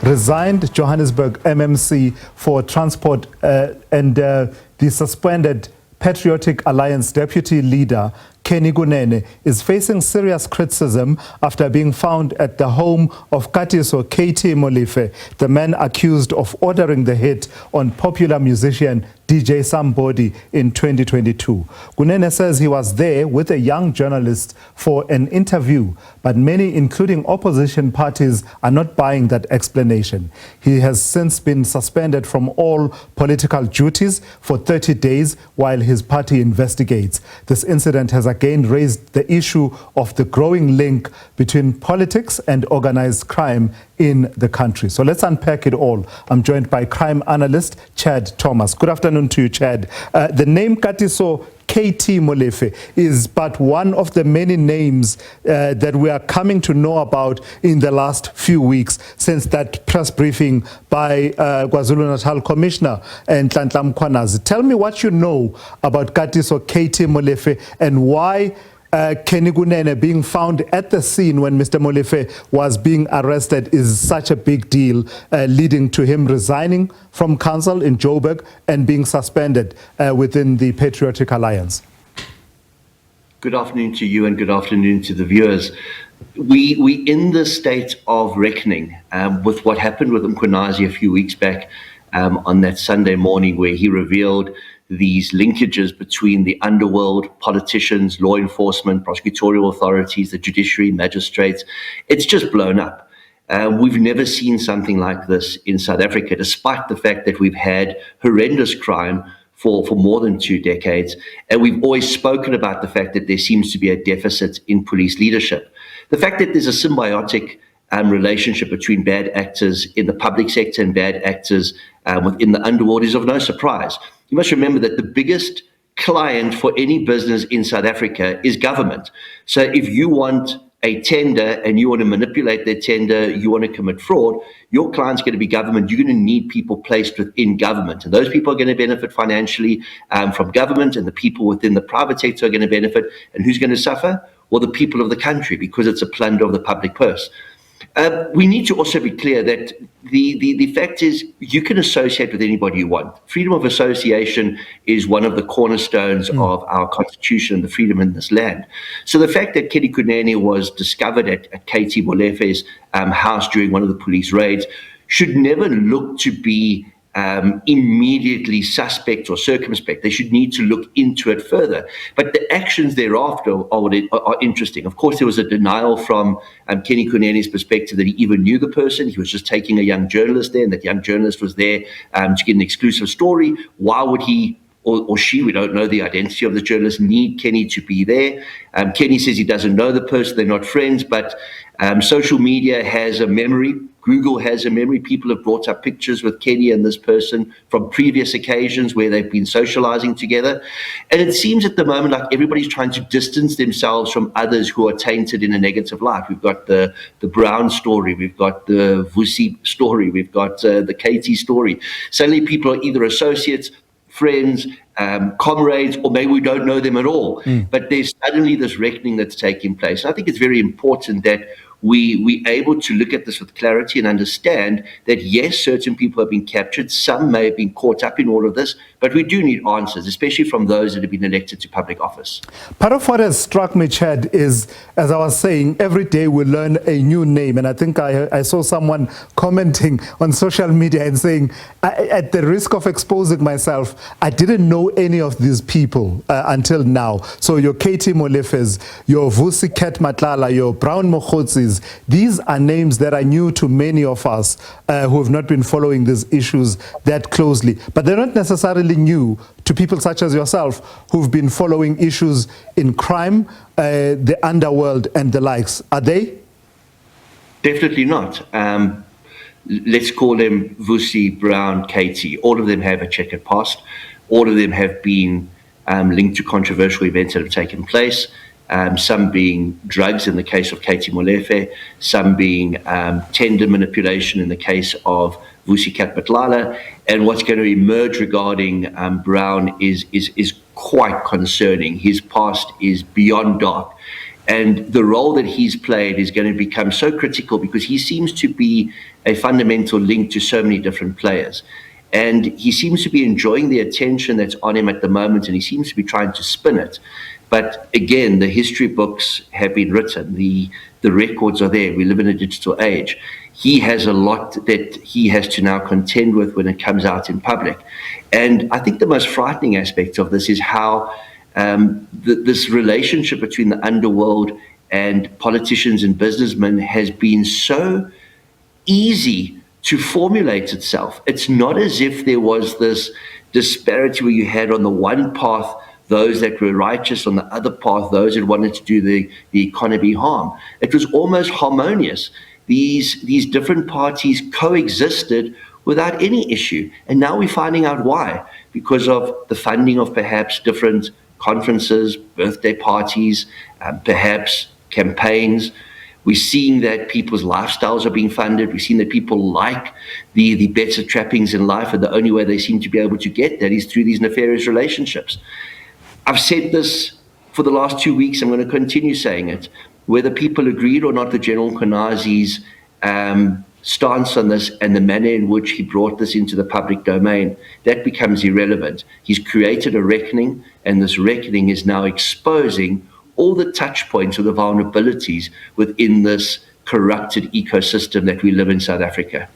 Resigned Johannesburg MMC for transport and the suspended Patriotic Alliance deputy leader Kenny Kunene is facing serious criticism after being found at the home of Katiso KT Molefe, the man accused of ordering the hit on popular musician DJ Sumbody in 2022. Kunene says he was there with a young journalist for an interview, but many, including opposition parties, are not buying that explanation. He has since been suspended from all political duties for 30 days while his party investigates. This incident has again raised the issue of the growing link between politics and organized crime in the country. So let's unpack it all. I'm joined by crime analyst Chad Thom. Good afternoon to you, Chad. The name Katiso KT Molefe is but one of the many names that we are coming to know about in the last few weeks since that press briefing by KwaZulu-Natal Commissioner Nhlanhla Mkhwanazi. Tell me what you know about Katiso KT Molefe and why Kenny Kunene being found at the scene when Mr. Molefe was being arrested is such a big deal, leading to him resigning from council in Joburg and being suspended within the Patriotic Alliance. Good afternoon to you and good afternoon to the viewers. We in the state of reckoning with what happened with Mkhwanazi a few weeks back on that Sunday morning, where he revealed these linkages between the underworld, politicians, law enforcement, prosecutorial authorities, the judiciary, magistrates. It's just blown up. We've never seen something like this in South Africa, despite the fact that we've had horrendous crime for more than 2 decades. And we've always spoken about the fact that there seems to be a deficit in police leadership. The fact that there's a symbiotic relationship between bad actors in the public sector and bad actors within the underworld is of no surprise. You must remember that the biggest client for any business in South Africa is government. So if you want a tender and you want to manipulate that tender, you want to commit fraud, your client's going to be government. You're going to need people placed within government. And those people are going to benefit financially from government, and the people within the private sector are going to benefit. And who's going to suffer? Well, the people of the country, because it's a plunder of the public purse. We need to also be clear that the fact is you can associate with anybody you want. Freedom of association is one of the cornerstones of our constitution and the freedom in this land. So the fact that Kenny Kunene was discovered at KT Molefe's house during one of the police raids should never look to be immediately suspect or circumspect. They should need to look into it further. But the actions thereafter are interesting. Of course, there was a denial from Kenny Kunene's perspective that he even knew the person. He was just taking a young journalist there, and that young journalist was there to get an exclusive story. Why would he or she, we don't know the identity of the journalist, need Kenny to be there? Kenny says he doesn't know the person, they're not friends, but social media has a memory. Google has a memory. People have brought up pictures with Kenny and this person from previous occasions where they've been socializing together. And it seems at the moment like everybody's trying to distance themselves from others who are tainted in a negative light. We've got the Brown story, we've got the Vusi story, we've got the KT story. Suddenly people are either associates, friends, comrades, or maybe we don't know them at all. But there's suddenly this reckoning that's taking place. And I think it's very important that we able to look at this with clarity and understand that, yes, certain people have been captured, some may have been caught up in all of this, but we do need answers, especially from those that have been elected to public office. Part of what has struck me, Chad, is, as I was saying, every day we learn a new name. And I think I saw someone commenting on social media and saying, at the risk of exposing myself, I didn't know any of these people until now. So your KT Molefes, your Vusi Ket Matlala, your Brown Mokhotsis, these are names that are new to many of us who have not been following these issues that closely. But they're not necessarily new to people such as yourself who've been following issues in crime, the underworld and the likes. Are they? Definitely not. Let's call them Vusi, Brown, KT. All of them have a checkered past. All of them have been linked to controversial events that have taken place. Some being drugs in the case of KT Molefe, some being tender manipulation in the case of Vusi Ket Matlala. And what's going to emerge regarding Brown is quite concerning. His past is beyond dark. And the role that he's played is going to become so critical because he seems to be a fundamental link to so many different players. And he seems to be enjoying the attention that's on him at the moment, and he seems to be trying to spin it. But again, the history books have been written. The records are there. We live in a digital age. He has a lot that he has to now contend with when it comes out in public. And I think the most frightening aspect of this is how this relationship between the underworld and politicians and businessmen has been so easy to formulate itself. It's not as if there was this disparity where you had on the one path those that were righteous, on the other path those that wanted to do the economy harm. It was almost harmonious. These different parties coexisted without any issue. And now we're finding out why. Because of the funding of perhaps different conferences, birthday parties, perhaps campaigns. We're seeing that people's lifestyles are being funded. We're seeing that people like the better trappings in life, and the only way they seem to be able to get that is through these nefarious relationships. I've said this for the last 2 weeks. I'm going to continue saying it. Whether people agreed or not with General Konazi's stance on this and the manner in which he brought this into the public domain, that becomes irrelevant. He's created a reckoning, and this reckoning is now exposing all the touch points or the vulnerabilities within this corrupted ecosystem that we live in South Africa.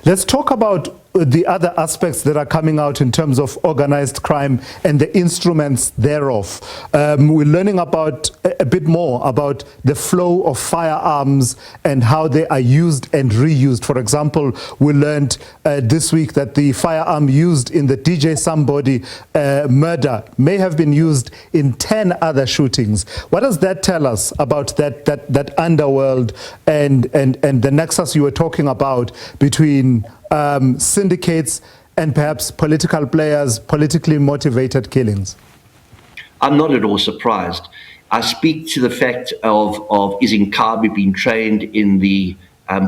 Let's talk about the other aspects that are coming out in terms of organized crime and the instruments thereof. We're learning about a bit more about the flow of firearms and how they are used and reused. For example, we learned this week that the firearm used in the DJ Sumbody murder may have been used in 10 other shootings. What does that tell us about that underworld and the nexus you were talking about between syndicates and perhaps political players, politically motivated killings? I'm not at all surprised. I speak to the fact of Izinkabi being trained in the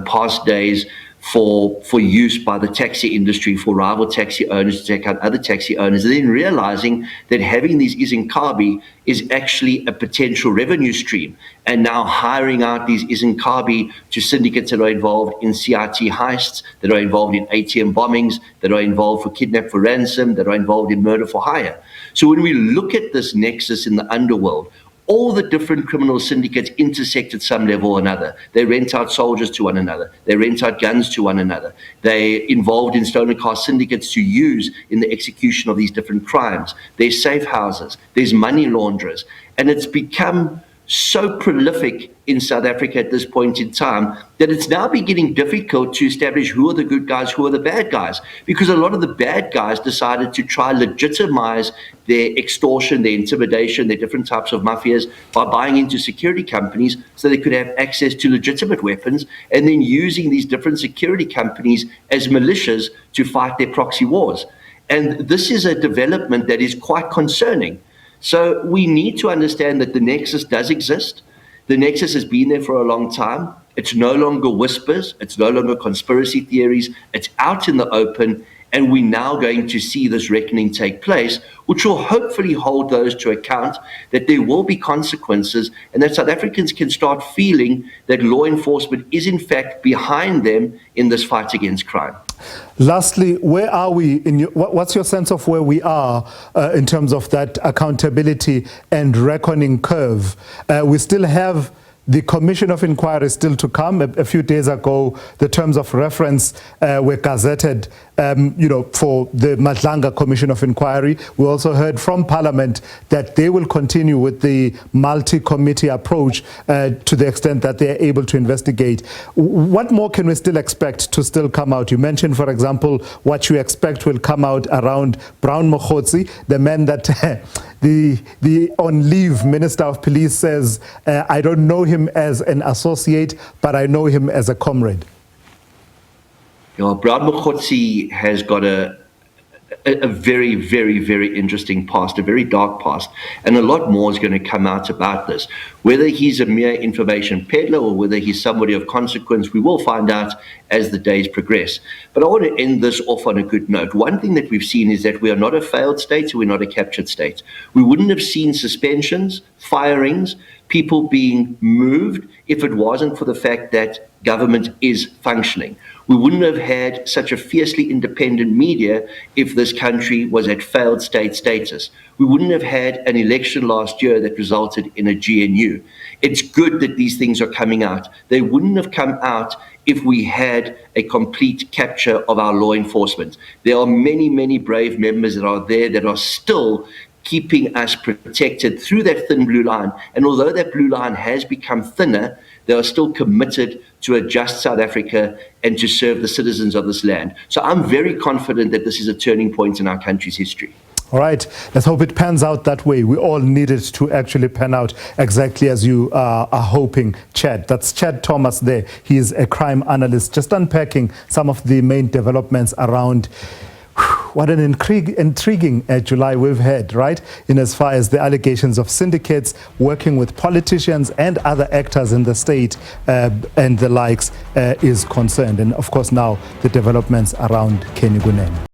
past days for use by the taxi industry, for rival taxi owners to take out other taxi owners, and then realizing that having these Izinkabi is actually a potential revenue stream, and now hiring out these Izinkabi to syndicates that are involved in CIT heists, that are involved in ATM bombings, that are involved for kidnap for ransom, that are involved in murder for hire. So when we look at this nexus in the underworld, all the different criminal syndicates intersect at some level or another. They rent out soldiers to one another. They rent out guns to one another. They're involved in stolen car syndicates to use in the execution of these different crimes. There's safe houses. There's money launderers. And it's become so prolific in South Africa at this point in time that it's now beginning difficult to establish who are the good guys, who are the bad guys, because a lot of the bad guys decided to try legitimize their extortion, their intimidation, their different types of mafias by buying into security companies so they could have access to legitimate weapons, and then using these different security companies as militias to fight their proxy wars. And this is a development that is quite concerning. So we need to understand that the nexus does exist. The nexus has been there for a long time. It's no longer whispers. It's no longer conspiracy theories. It's out in the open. And we're now going to see this reckoning take place, which will hopefully hold those to account, that there will be consequences, and that South Africans can start feeling that law enforcement is in fact behind them in this fight against crime. Lastly, where are we what's your sense of where we are in terms of that accountability and reckoning curve? We still have the Commission of Inquiry still to come. A few days ago, the terms of reference were gazetted, for the Madlanga Commission of Inquiry. We also heard from Parliament that they will continue with the multi-committee approach to the extent that they are able to investigate. What more can we still expect to still come out? You mentioned, for example, what you expect will come out around Brown Mokhotsi, the man that the on leave Minister of Police says, I don't know him as an associate, but I know him as a comrade. Brown Mokhotsi has got a very, very, very interesting past, a very dark past, and a lot more is going to come out about this. Whether he's a mere information peddler or whether he's somebody of consequence, we will find out as the days progress. But I want to end this off on a good note. One thing that we've seen is that we are not a failed state, we're not a captured state. We wouldn't have seen suspensions, firings, people being moved if it wasn't for the fact that government is functioning. We wouldn't have had such a fiercely independent media if this country was at failed state status. We wouldn't have had an election last year that resulted in a GNU. It's good that these things are coming out. They wouldn't have come out if we had a complete capture of our law enforcement. There are many, many brave members that are there that are still keeping us protected through that thin blue line. And although that blue line has become thinner, they are still committed to a just South Africa and to serve the citizens of this land. So I'm very confident that this is a turning point in our country's history. All right, let's hope it pans out that way. We all need it to actually pan out exactly as you are hoping, Chad. That's Chad Thomas there. He is a crime analyst, just unpacking some of the main developments around. What an intriguing July we've had, right? In as far as the allegations of syndicates working with politicians and other actors in the state and the likes is concerned. And of course now the developments around Kenny Kunene.